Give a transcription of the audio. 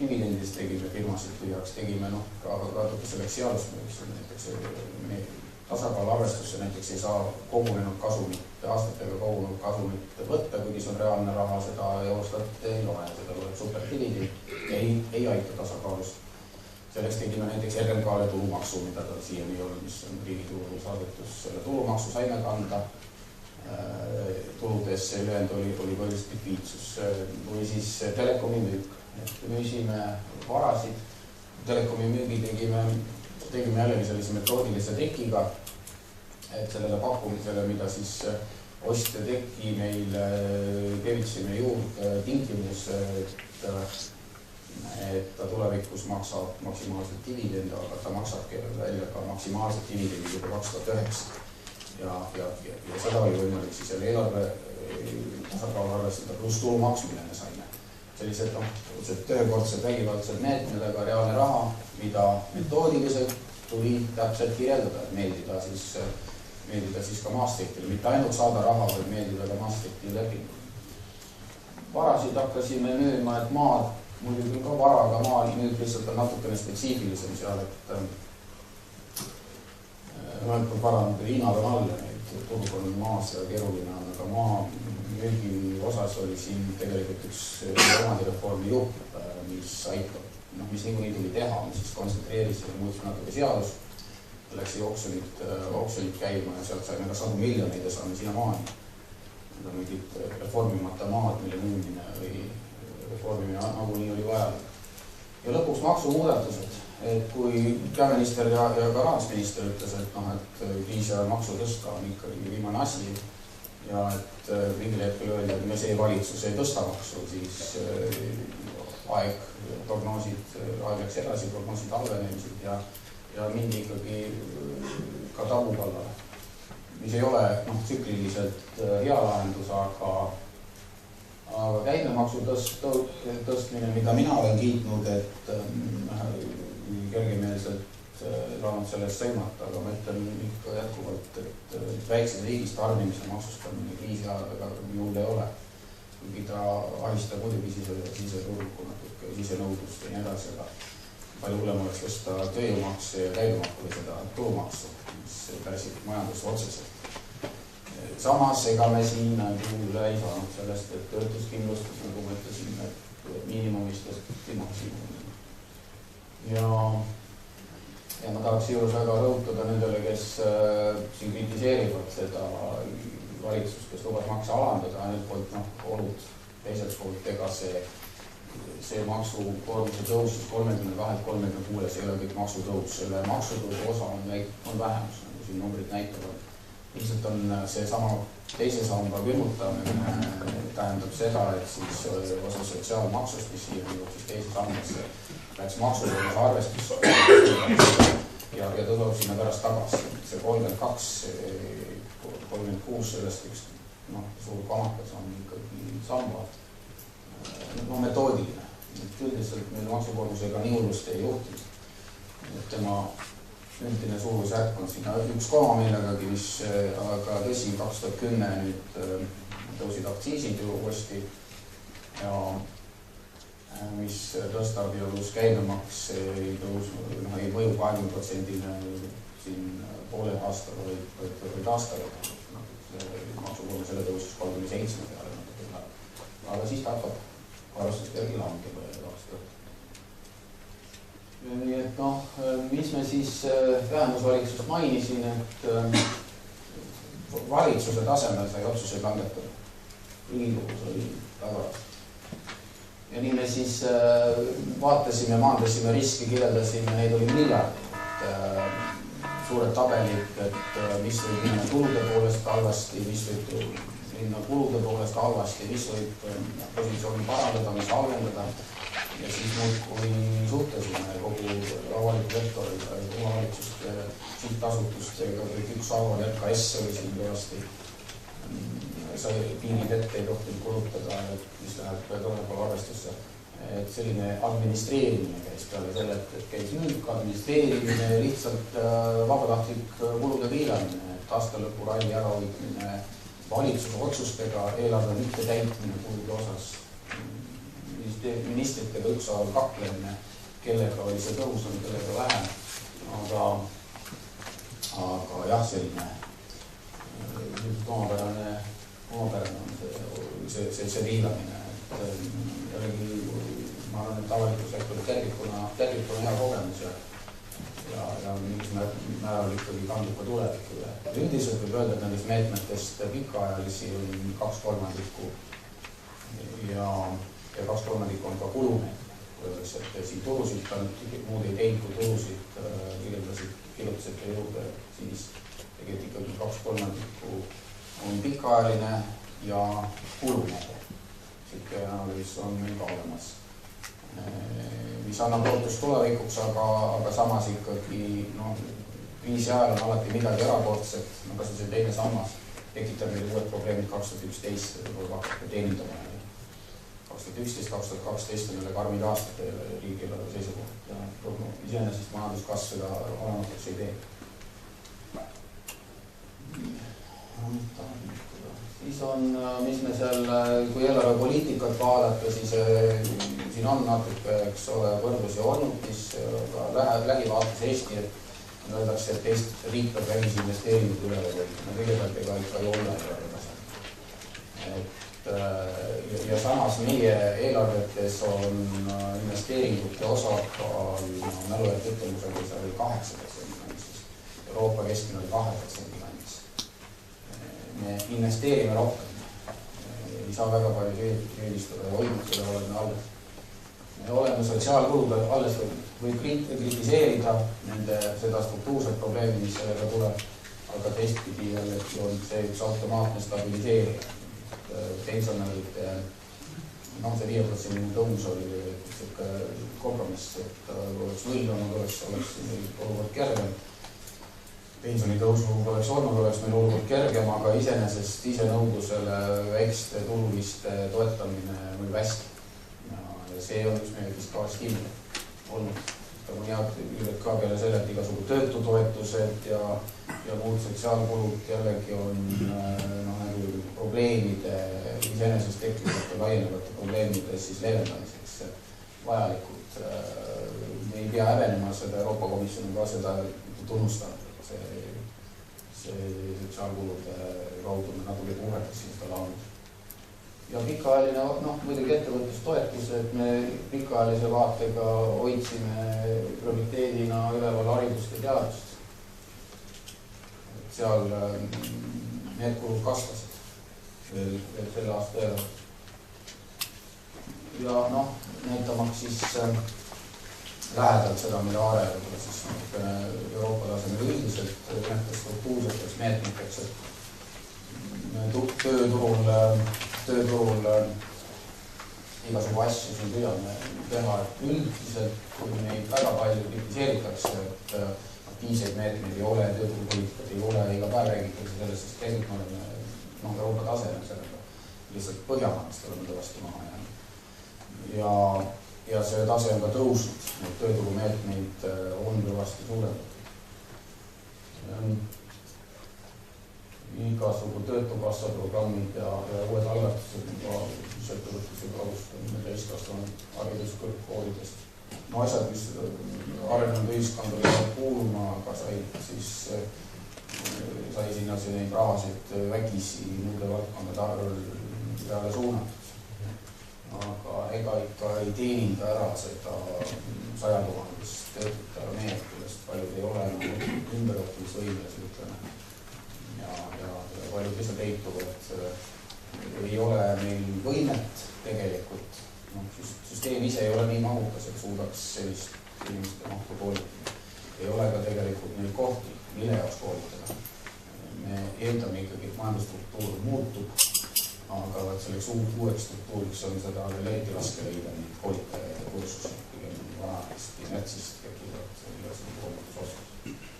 dividendist tegime firmasid tühjaks, tegime ka natuke selleks seadusmõjuks, näiteks tasakaalarvestusse näiteks ei saa kogunenud kasumit, aastatega kogunenud kasumit võtta, kuigi see on reaalne raha, seda Eurostat ei loe, seda loeb superdividend ja ei aita tasakaalust. Selleks tegime näiteks RMK-le tulumaksu, mida ta siiani ei olnud, mis on riigi tulumaksuasutus, selle tulumaksu saime kanda tuludesse, ülejäänud oli põhiliselt likviidsus või siis telekomi müük. Müüsime varasid, telekomi müügi tegime jällegi sellise metoodilise tekiga, et sellele pakkumisele, mida siis ostja teki meil kevitsime juurde tingimus, et ta tulevikus maksab maksimaalselt dividende, aga ta maksab välja ka maksimaalselt dividendi juba 2009. Ja seda oli võimalik siis selle eelarve tasakaalu arvestada pluss tulumaks, mille me saime. Sellised töökordsed vägivaldsed meetmed, aga reaalne raha, mida metoodiliselt tuli täpselt kirjeldada, et meeldida siis ka Maastrichtile, mitte ainult saada raha, vaid meeldida ka Maastrichti lepingule. Varasid hakkasime müüma, et maad, muidugi ka vara, aga maa nüüd lihtsalt on natukene spetsiifilisem seal, et mõelnud vara hinnad on all ja neid turg on maas ja keeruline on, aga maa müügi osas oli siin tegelikult üks omandireformi jupp, mis aitab, mis niikuinii tuli teha, me siis kontsentreerisime, muutsime natuke seadus, läks oksjonid käima ja sealt saime ka 100 miljoneid ja saame sinna maani. Need on mingid reformimata maad, mille müümine või reformimine nagunii oli vajalik. Ja lõpuks maksumuudatused, et kui peaminister ja ka rahandusminister ütles, et kriisi ajal maksu tõsta on ikkagi viimane asi ja et mingil hetkel öeldi, et me see valitsus ei tõsta maksu, siis aeg läks edasi, prognoosid halvenemised ja mindi ikkagi ka tabu kallale, mis ei ole tsükliliselt hea lahendus, aga käibemaksu tõstmine, mida mina olen kiitnud, et kergemeelselt saanud sellest sõimata, aga ma ütlen ikka jätkuvalt, et väikses riigis tarbimise maksustamine kriisi ajal juhul ei ole. Kuigi ta ahistab muidugi siseturgu natuke, sisenõudlust ja nii edasi, aga palju hullem oleks tõsta tööjõumakse ja käibemaksu või seda tulumaksu, mis pärsib majandust otseselt. Samas, ega me siin küll ei saanud sellest, et töötuskindlustus, nagu ma ütlesin, et miinimumist tõsteti maksimumi. Ja ma tahaks juures väga rõhutada nendele, kes siin kritiseerivad seda valitsust, kes lubas makse alandada, ainult poolt olud teiselt poolt, ega see maksukoormuse tõusus 32-36 ei ole kõik maksutõus. Selle maksutõusu osa on vähemus, nagu siin numbrid näitavad. Ilmselt on see sama teise samba külmutamine tähendab seda, et siis osa sotsiaalmaksust, mis siin siis teise sambasse läks maksutõusu arvestus ja tõstab sinna pärast tagasi. See 32, 36 sellest üks suur kamakas on ikkagi samba metoodiline. Üldiselt meil maksukoormusega nii hullust ei juhtinud. Tema üldine suurusjärk on sinna 1 millegagi, mis aga tõsi 2010 nüüd tõusid aktsiisid ju uuesti ja mis tõstab ja pluss käibemaks ei mõju 20%-line siin poole aastal või aastal. Maksukoormus selle tõusis 37 peale. Aga siis ta hakkab arvestust järgi langema aastal. Nii et mis me siis vähemusvalitsust mainisin, et valitsuse tasemel sai otsuseid langetada. Riigikogus oli väga raske. Ja nii me siis vaatasime, maandasime riski, kirjeldasime, neid oli miljardid. Suured tabelid, et mis võib minna tulude poolest halvasti, mis võib minna kulude poolest halvasti, mis võib positsiooni parandada, mis halvendada. Ja siis muudkui suhtlesime kogu avaliku sektoriga, omavalitsuste, sihttasutustega, kõik üks arval RKS oli siin kõvasti. Sai piirid ette ei tohtinud kulutada, mis läheb toonepal arvestusse. Et selline administreerimine käis peale selle, et käis müük, administreerimine, lihtsalt vabatahtlik kulude piiramine, et aastalõpu ralli ärahoidmine, valitsuse otsustega eelarve mitte täitmine kulude osas. ministritega ükshaaval kaklemine, kellega oli see tõusnud, kellega vähem. Aga jah, selline omapärane on see viilamine. Jällegi, ma arvan, et avaliku sektori tervikuna hea kogemus ja mingis määral ikkagi kandub ka tulevikule. Üldiselt võib öelda, et nendest meetmetest pikaajalisi on 2/3 ja 2/3 on ka kulumeetmed. Öeldes, et siin tulusid muud ei teinud, kui tulusid kirjutasite juurde, siis tegelikult ikkagi 2/3 on pikaajaline ja kulumeede. Sikke analüüs on meil ka olemas, mis annab lootust tulevikuks, aga samas ikkagi kriisi ajal on alati midagi erakordset, kas see teine sammas tekitab meil uued probleemid 2011 võib-olla teenindamine. 2011-2012 on jälle karmid aastad riigieelarve seisukoht ja iseenesest majanduskasv seda olematuks ei tee. Siis on, mis me seal, kui eelarvepoliitikat vaadata, siis siin on natuke, eks ole, võrdlusi olnud, mis lähivaates Eesti, et öeldakse, et Eesti riik peab välisinvesteeringud üle võtma. Kõigepealt ega ikka ei ole ja samas meie eelarvetes on investeeringute osakaal mälujad ütlemusega, see oli 8% kandis, Euroopa keskmine oli 2% kandis. Me investeerime rohkem, ei saa väga palju eelistada ja hoidnud seda oleme alles. Me oleme sotsiaalkulud alles võib kritiseerida seda struktuurset probleemi, mis sellega tuleb, aga teistpidi on see üks automaatne stabiliseerija. Pensionäride, see 5% tõus oli kompromiss, et oleks null olnud, oleks olukord kergem. Pensionitõusu oleks olnud, oleks meil olukord kergem, aga iseenesest isenõudlusele väikeste tululiste toetamine võib hästi. Ja see on üks meie fiskaalist kindel olnud. ka peale selle, et igasugu töötutoetused ja muud sotsiaalkulud jällegi on probleemide, iseenesest tekkivate laienevate probleemide siis leevendamiseks vajalikud. Me ei pea häbenema seda, Euroopa Komisjon ka seda tunnustanud, et see sotsiaalkulude kaudu me natuke puhetasin seda laanud. Ja pikaajaline, muidugi ettevõtlustoetus, et me pikaajalise vaatega hoidsime prioriteedina üleval haridust ja teadust. Seal need kulud kasvasid veel selle aasta eelarve. Ja näitamaks siis lähedalt seda, mille areneb siis Euroopa tasemel üldiselt nähtas struktuurseteks meetmeteks, et tööturul igasugu asju siin püüame teha, et üldiselt, kui neid väga palju kritiseeritakse, et aktiivseid meetmeid ei ole, tööturupoliitikat ei ole, iga päev räägitakse sellest, sest tegelikult me oleme Euroopa tasemel sellega lihtsalt Põhjamaadest oleme tõvasti maha jäänud. Ja see tase on ka tõusnud, need tööturumeetmeid on kõvasti suurendatud. Igasugu töötukassa programmid ja uued algatused, mis ettevõtlusega alustame täiskasvanud hariduskõrgkoolidest. Asjad, mis arenenud ühiskonda kuuluma, aga sai sinna neid rahasid vägisi muude valdkondade peale suunatud. Aga ega ikka ei teeninda ära seda 100 000 töötute armeed, kellest paljud ei ole ümberõppimisvõimelised, ütleme. Ja paljud lihtsalt eituvad, et ei ole meil võimet tegelikult. Süsteem ise ei ole nii mahukas, et suudaks sellist inimeste mahtu koolitada. Ei ole ka tegelikult neid kohti, mille jaoks koolitada. Me eeldame ikkagi, et majandusstruktuur muutub, aga selleks uueks struktuuriks on seda veel eriti raske leida neid koolitajaid ja kursusi, pigem vanadest inertsist tekivad selle koolitusoskus.